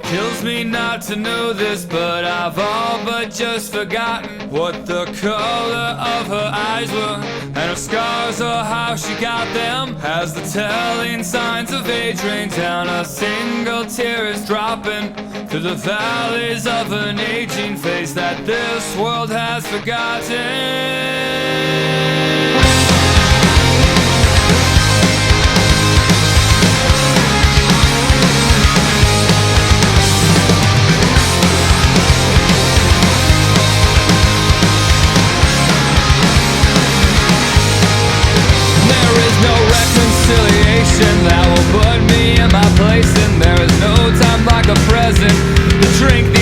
Kills me not to know this, but I've all but just forgotten what the color of her eyes were, and her scars or how she got them. As the telling signs of age rain down, a single tear is dropping through the valleys of an aging face that this world has forgotten. That will put me in my place, and there is no time like a present to drink